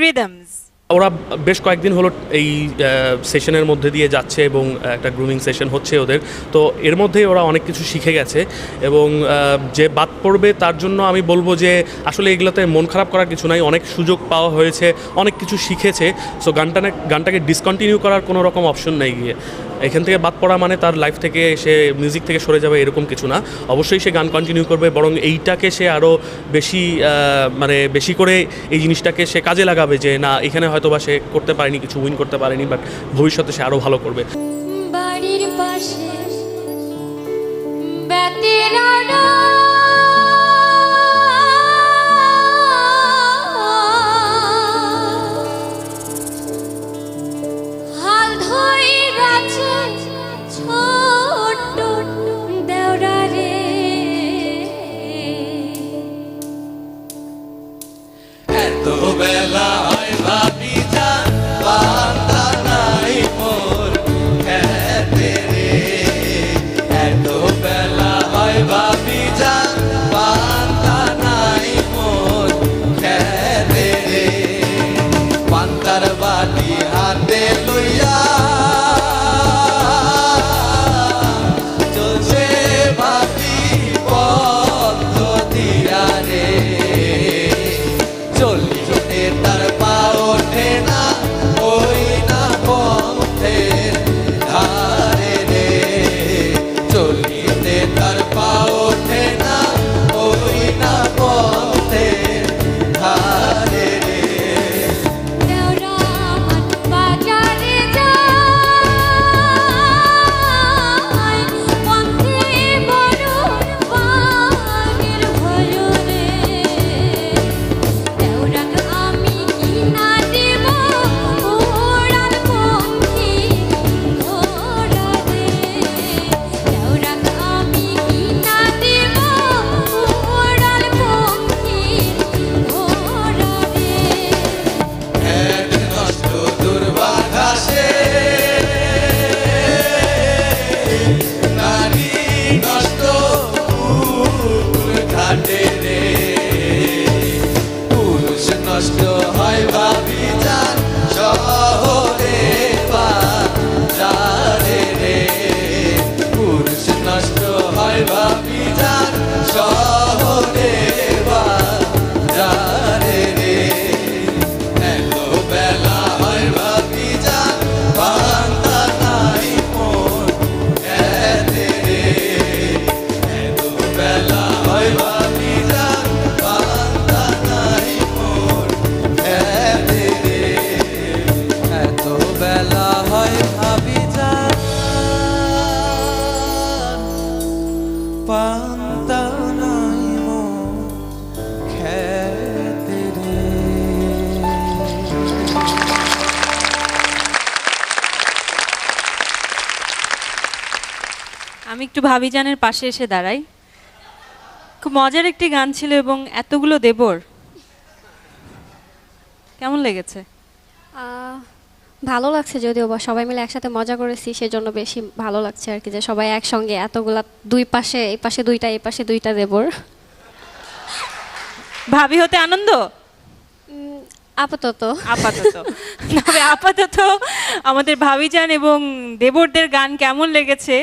Rhythms. ওরা বেশ কয়েকদিন হলো এই সেশনের মধ্যে দিয়ে যাচ্ছে এবং একটা গ্রুমিং সেশন হচ্ছে ওদের, তো এর মধ্যেই ওরা অনেক কিছু শিখে গেছে এবং যে বাদ পড়বে তার জন্য আমি বলবো যে আসলে এগুলোতে মন খারাপ করার কিছু নাই, অনেক সুযোগ পাওয়া হয়েছে, অনেক কিছু শিখেছে। সো গানটাকে ডিসকন্টিনিউ করার কোনো রকম অপশন নেই গিয়ে, এখান থেকে বাদ পড়া মানে তার লাইফ থেকে সে মিউজিক থেকে সরে যাবে এরকম কিছু না। অবশ্যই সে গান কন্টিনিউ করবে, বরং এইটাকে সে আরও বেশি মানে বেশি করে এই জিনিসটাকে সে কাজে লাগাবে যে না এখানে হয়তো বা সে করতে পারেনি, কিছু উইন করতে পারেনি, বাট ভবিষ্যতে সে আরও ভালো করবে। বাড়ির পাশে বেতেরানা হাল ধইরাছে ছোট্ট দেওরা রে, এত বেলা হয় ভাবি যান বান্দা নাই মোর খেতে রে, এত বেলা হয় ভাবি যান বান্দা নাই মোর খেতে রে, পান্তার বাটি হাতে লইয়া চলছে ভাবি পদ্ধতিরা রে, চলিতে তার পা ওঠে না ওই না পথের ধারে রে, চলিতে তার পা ওঠে না ওই না পথের ধারে রে। দেওরা হাট বাজারে যায় পথে বড় বাগের ভয় রে, দেওরাক আমি কিনা দেব ওড়ার পথে ঘোড়া রে, দেওরাক আমি কিনা দেব ওড়ার পথে ঘোড়া রে। এক নষ্ট দুর্বাঘাসে নারী নষ্ট ফুল ঘাটে রে, পুরুষ নষ্ট হয় ভাবি যান শহরে বাজারে রে, পুরুষ নষ্ট হয় ভাবি যান শহরে বাজারে রে, এত বেলা হয় ভাবি যান বান্দা নাই মোর খেতে রে, এত বেলা হয় ভাবি যান বান্দা নাই মোর খেতে রে, এত বেলা হয় ভাবি যান বান্দা নাই মোর খেতে রে। আমি একটু ভাবিজানের পাশে এসে দাঁড়াই। খুব মজার একটি গান ছিল এবং এতগুলো দেবর, কেমন লেগেছে? ভালো লাগছে, যদিও বা সবাই মিলে একসাথে মজা করেছি সেজন্য বেশি ভালো লাগছে আর কি, যে সবাই একসঙ্গে এতগুলা, দুই পাশে, এই পাশে দুইটা এই পাশে দুইটা দেবর। ভাবি হতে আনন্দ আপাতত আপাতত তবে আপাতত আমাদের ভাবিজান এবং দেবরদের গান কেমন লেগেছে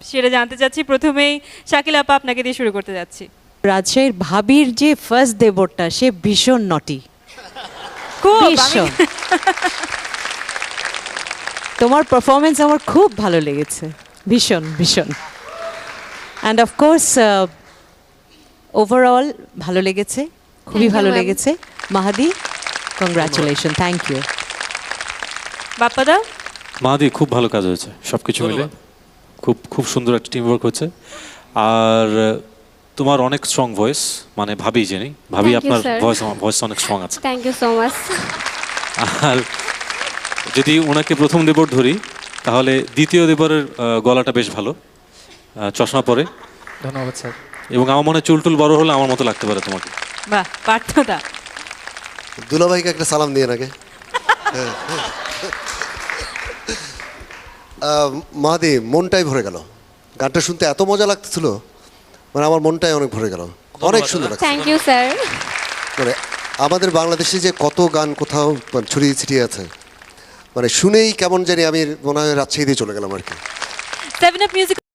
সেটা জানতে চাচ্ছি। প্রথমেই শাকিল আপা আপনাকে দিয়ে শুরু করতে যাচ্ছি। রাজশাহীর ভাবির যে ফার্স্ট দেবরটা সে ভীষণ নটি, খুব ভীষণ। তোমার পারফরমেন্স আমার খুব ভালো লেগেছে, ভীষণ ভীষণ। অ্যান্ড অফকোর্স ওভারঅল ভালো লেগেছে, খুবই Thank you, ভালো ma'am. লেগেছে। মাহাদি, কংগ্রাচুলেশন, থ্যাংক ইউ। বাপ্পাদা? মাহাদি খুব ভালো কাজ হয়েছে, সব কিছু মিলে খুব খুব সুন্দর একটা টিম ওয়ার্ক হচ্ছে। আর তোমার অনেক স্ট্রং ভয়েস, মানে ভাবি জানি, ভাবি Thank you, আপনার sir. ভয়েস অনেক স্ট্রং আছে। Thank you so much. আর যদি ওনাকে প্রথম দেবর ধরি তাহলে দ্বিতীয় দেবরের গলাটা বেশ ভালো, চশমা পরে। ধন্যবাদ স্যার। এবং আমার মনে হয় চুলটুল বড় হলে আমার মতো লাগতে পারে তোমাকে। বাহ, পার্থদা? দুলাভাইকে একটা সালাম দিয়ে নাকি। মাহাদি, মনটাই ভরে গেল, গানটা শুনতে এত মজা লাগতেছিল, মানে আমার মনটাই অনেক ভরে গেল, অনেক সুন্দর লাগছে। Thank you sir. মানে আমাদের বাংলাদেশে যে কত গান কোথাও ছড়িয়ে ছিটিয়ে আছে, মানে শুনেই কেমন জানি আমি মনে হয় রাজশাহীতে চলে গেলাম আর কি। 7 Up মিউজিক